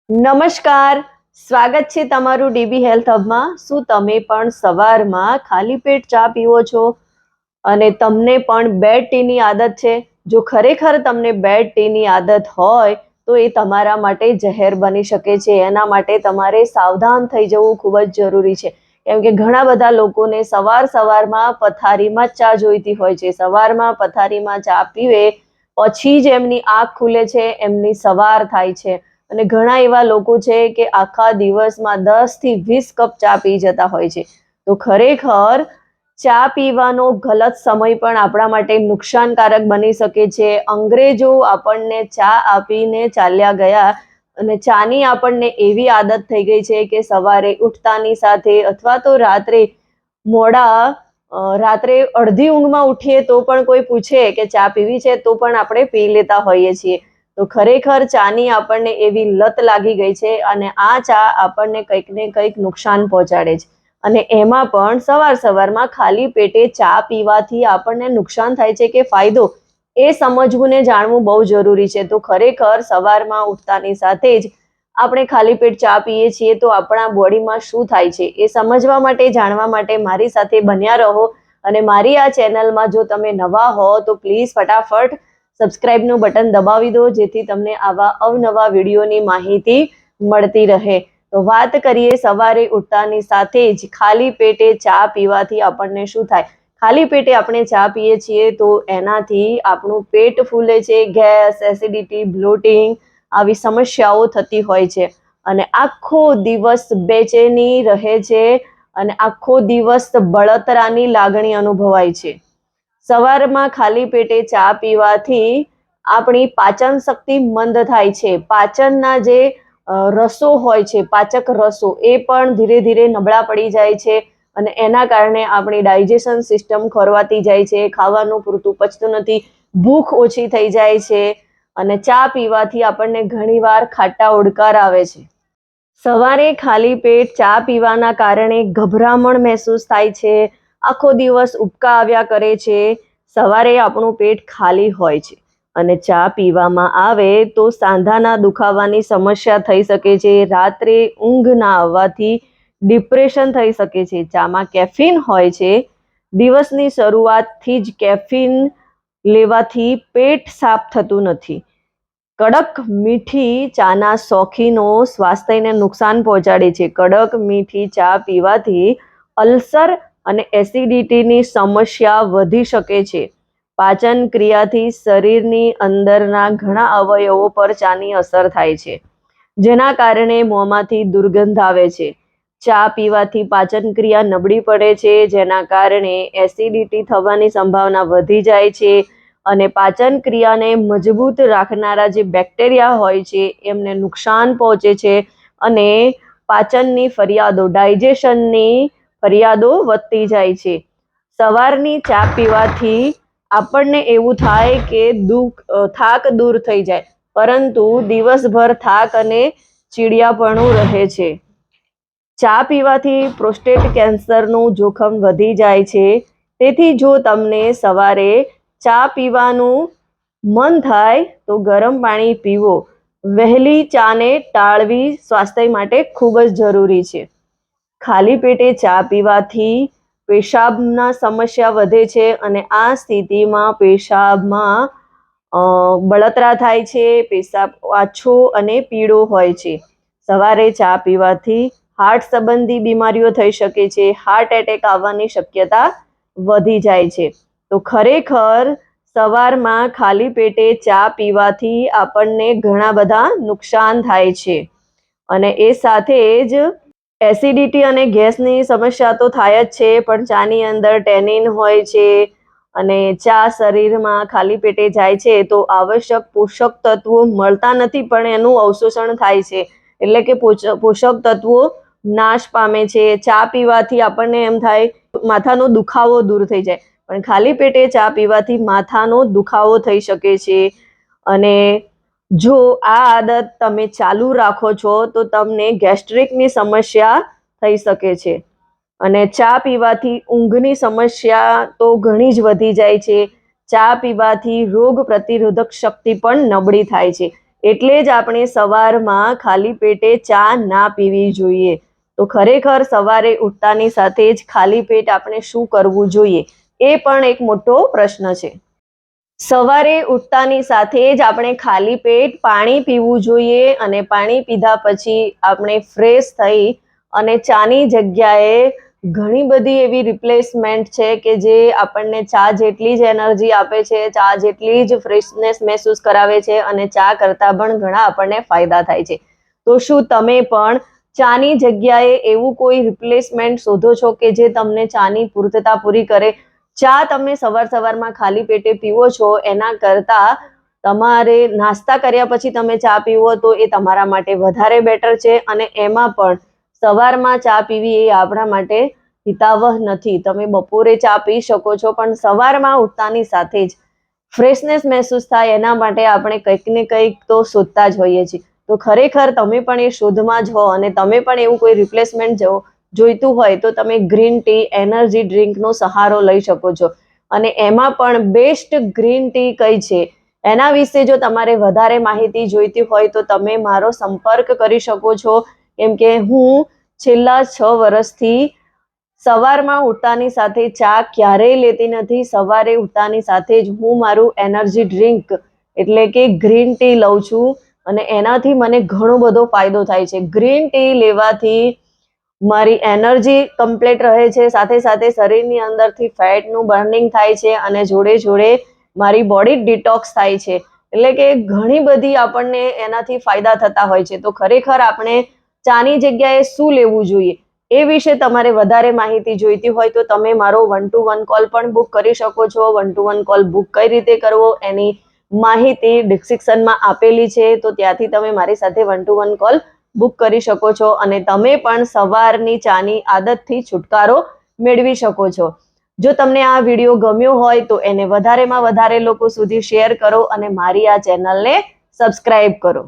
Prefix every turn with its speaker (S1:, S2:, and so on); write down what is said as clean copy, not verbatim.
S1: નમસ્કાર, સ્વાગત છે તમારું ડીબી હેલ્થ હબમાં। શું તમે પણ સવારમાં ખાલી પેટ ચા પીવો છો અને તમને પણ બેડ ટીની આદત છે? જો ખરેખર તમને બેડ ટીની આદત હોય તો એ તમારા માટે ઝેર બની શકે છે। એના માટે તમારે સાવધાન થઈ જવું ખૂબ જ જરૂરી છે, કેમ કે ઘણા બધા લોકોને સવારમાં પથારીમાં ચા જોઈતી હોય છે। સવારમાં પથારીમાં ચા પીવે પછી જ એમની આંખ ખુલે છે, એમની સવાર થાય છે। અને ઘણા એવા લોકો છે કે આખા દિવસમાં 10 થી 20 કપ ચા પી જતા હોય છે। તો ખરેખર ચા પીવાનો ગલત સમય પણ આપણા માટે નુકસાનકારક બની શકે છે। અંગ્રેજો આપણને ચા આપીને ચાલ્યા ગયા અને ચાની આપણને એવી આદત થઈ ગઈ છે કે સવારે ઉઠતાની સાથે અથવા તો રાત્રે અડધી ઊંઘમાં ઉઠીએ તો પણ કોઈ પૂછે કે ચા પીવી છે તો પણ આપણે પી લેતા હોઈએ છીએ। તો ખરેખર ચાની આપણને એવી લત લાગી ગઈ છે અને આ ચા આપણને કંઈક ને કંઈક નુકસાન પહોંચાડે છે। અને એમાં પણ સવારમાં ખાલી પેટે ચા પીવાથી આપણને નુકસાન થાય છે કે ફાયદો, એ સમજવું ને જાણવું બહુ જરૂરી છે। તો ખરેખર સવારમાં ઉઠતાની સાથે જ આપણે ખાલી પેટ ચા પીએ છીએ તો આપણા બોડીમાં શું થાય છે એ સમજવા માટે, જાણવા માટે મારી સાથે બન્યા રહો। અને મારી આ ચેનલમાં જો તમે નવા હો તો પ્લીઝ ફટાફટ સબસ્ક્રાઇબનું બટન દબાવી દો, જેથી તમને આવા અવનવા વિડીયોની માહિતી મળતી રહે। તો વાત કરીએ સવારે ઉઠતાની સાથે જ ખાલી પેટે ચા પીવાથી આપણને શું થાય। ખાલી પેટે આપણે ચા પીએ છીએ તો એનાથી આપણું પેટ ફૂલે છે, ગેસ, એસિડિટી, બ્લોટિંગ આવી સમસ્યાઓ થતી હોય છે અને આખો દિવસ બેચેની રહે છે અને આખો દિવસ બળતરાની લાગણી અનુભવાય છે। સવારમાં ખાલી પેટે ચા પીવાથી આપણી પાચન શક્તિ મંદ થાય છે। પાચનના જે રસો હોય છે, પાચક રસો, એ પણ ધીરે ધીરે નબળા પડી જાય છે અને એના કારણે આપણી ડાયજેશન સિસ્ટમ ખોરવાતી જાય છે, ખાવાનું પૂરતું પચતું નથી, ભૂખ ઓછી થઈ જાય છે અને ચા પીવાથી આપણને ઘણીવાર ખાટા ઓડકાર આવે છે। સવારે ખાલી પેટ ચા પીવાના કારણે ગભરામણ મહેસૂસ થાય છે, આખો દિવસ ઉબકા આવ્યા કરે છે। સવારે આપણું પેટ ખાલી હોય છે અને ચા પીવામાં આવે તો સાંધાના દુખાવાની સમસ્યા થઈ શકે છે, રાત્રે ઊંઘ ના આવવાથી ડિપ્રેશન થઈ શકે છે। ચામાં કેફીન હોય છે, દિવસની શરૂઆતથી જ કેફીન લેવાથી પેટ સાફ થતું નથી। કડક મીઠી ચાના શોખીનો સ્વાસ્થ્યને નુકસાન પહોંચાડે છે। કડક મીઠી ચા પીવાથી અલ્સર અને એસિડિટીની સમસ્યા વધી શકે છે। પાચન ક્રિયાથી શરીરની અંદરના ઘણા અવયવો પર ચાની અસર થાય છે, જેના કારણે મોંમાંથી દુર્ગંધ આવે છે। ચા પીવાથી પાચન ક્રિયા નબળી પડે છે, જેના કારણે એસિડિટી થવાની સંભાવના વધી જાય છે અને પાચન ક્રિયાને મજબૂત રાખનારા જે બેક્ટેરિયા હોય છે એમને નુકસાન પહોંચે છે અને પાચનની ફરિયાદો, ડાયજેશનની ફરિયાદો વધતી જાય છે। સવારની ચા પીવાથી આપણને એવું થાય કે થાક દૂર થઈ જાય, પરંતુ દિવસભર થાક અને ચીડિયાપણું રહે છે। ચા પીવાથી પ્રોસ્ટેટ કેન્સરનું જોખમ વધી જાય છે। તેથી જો તમને સવારે ચા પીવાનું મન થાય તો ગરમ પાણી પીવો। વહેલી ચાને ટાળવી સ્વાસ્થ્ય માટે ખૂબ જ જરૂરી છે। ખાલી પેટે ચા પીવાથી પેશાબના સમસ્યા વધે છે અને આ સ્થિતિમાં પેશાબમાં બળતરા થાય છે, પેશાબ આછો અને પીળો હોય છે। સવારે ચા પીવાથી હાર્ટ સંબંધી બીમારીઓ થઈ શકે છે, હાર્ટ એટેક આવવાની શક્યતા વધી જાય છે। તો ખરેખર સવારમાં ખાલી પેટે ચા પીવાથી આપણને ઘણા બધા નુકસાન થાય છે અને એ સાથે જ એસિડિટી અને ગેસની સમસ્યા તો થાય જ છે, પણ ચાની અંદર ટેનિન હોય છે અને ચા શરીરમાં ખાલી પેટે જાય છે તો આવશ્યક પોષક તત્વો મળતા નથી, પણ એનું અવશોષણ થાય છે, એટલે કે પોષક તત્વો નાશ પામે છે। ચા પીવાથી આપણને એમ થાય માથાનો દુખાવો દૂર થઈ જાય, પણ ખાલી પેટે ચા પીવાથી માથાનો દુખાવો થઈ શકે છે અને જો આ આદત તમે ચાલુ રાખો છો તો તમને ગેસ્ટ્રિકની સમસ્યા થઈ શકે છે અને ચા પીવાથી ઊંઘની સમસ્યા તો ઘણી જ વધી જાય છે। ચા પીવાથી રોગ પ્રતિરોધક શક્તિ પણ નબળી થાય છે, એટલે જ આપણે સવારમાં ખાલી પેટે ચા ના પીવી જોઈએ. તો ખરેખર સવારે ઉઠતાની સાથે જ ખાલી પેટ આપણે શું કરવું જોઈએ એ પણ એક મોટો પ્રશ્ન છે. સવારે ઉઠતાની સાથે જ આપણે ખાલી પેટ પાણી પીવું જોઈએ અને પાણી પીધા પછી આપણે ફ્રેશ થઈ અને ચાની જગ્યાએ ઘણી બધી એવી રિપ્લેસમેન્ટ છે કે જે આપણને ચા જેટલી જ એનર્જી આપે છે, ચા જેટલી જ ફ્રેશનેસ મહેસૂસ કરાવે છે અને ચા કરતાં પણ ઘણા આપણને ફાયદા થાય છે. તો શું તમે પણ ચાની જગ્યાએ એવું કોઈ રિપ્લેસમેન્ટ શોધો છો કે જે તમને ચાની પૂર્તતા પૂરી કરે? ચા તમે સવારમાં ખાલી પેટે પીવો છો એના કરતાં તમારે નાસ્તા કર્યા પછી તમે ચા પીવો તો એ તમારા માટે વધારે બેટર છે. અને એમાં પણ સવારમાં ચા પીવી એ આપણા માટે હિતાવહ નથી. તમે બપોરે ચા પી શકો છો, પણ સવારમાં ઉઠતાની સાથે જ ફ્રેશનેસ મહેસૂસ થાય એના માટે આપણે કંઈક ને કંઈક તો શોધતા જ હોઈએ છીએ. તો ખરેખર તમે પણ એ શોધમાં જ હો અને તમે પણ એવું કોઈ રિપ્લેસમેન્ટ જોઈતું હોય તો તમે ગ્રીન ટી એનર્જી ડ્રિંકનો સહારો લઈ શકો છો. અને એમાં પણ બેસ્ટ ગ્રીન ટી કઈ છે એના વિશે જો તમારે વધારે માહિતી જોઈતી હોય તો તમે મારો સંપર્ક કરી શકો છો. કેમ કે હું છેલ્લા 6 વર્ષથી સવારમાં ઉઠતાની સાથે ચા ક્યારેય લેતી નથી. સવારે ઉઠતાની સાથે જ હું મારું એનર્જી ડ્રિંક એટલે કે ગ્રીન ટી લઉં છું અને એનાથી મને ઘણો બધો ફાયદો થાય છે. ગ્રીન ટી લેવાથી મારી એનર્જી કમ્પ્લીટ રહે છે, સાથે સાથે શરીરની અંદરથી ફેટનું બર્નિંગ થાય છે અને જોડે જોડે મારી બોડી ડિટોક્સ થાય છે. એટલે કે ઘણી બધી આપણને એનાથી ફાયદા થતા હોય છે. તો ખરેખર આપણે ચાની જગ્યાએ શું લેવું જોઈએ એ વિશે તમારે વધારે માહિતી જોઈતી હોય તો તમે મારો 1-to-1 કોલ પણ બુક કરી શકો છો. 1-to-1 કોલ બુક કઈ રીતે કરવો એની માહિતી ડિસ્ક્રિપ્શનમાં આપેલી છે, તો ત્યાંથી તમે મારી સાથે 1-to-1 કોલ બુક કરી શકો છો અને તમે પણ સવારની ચાની આદતથી છુટકારો મેળવી શકો છો. જો તમને આ વિડીયો ગમ્યો હોય તો એને વધારેમાં વધારે લોકો સુધી શેર કરો અને મારી આ ચેનલને સબસ્ક્રાઇબ કરો.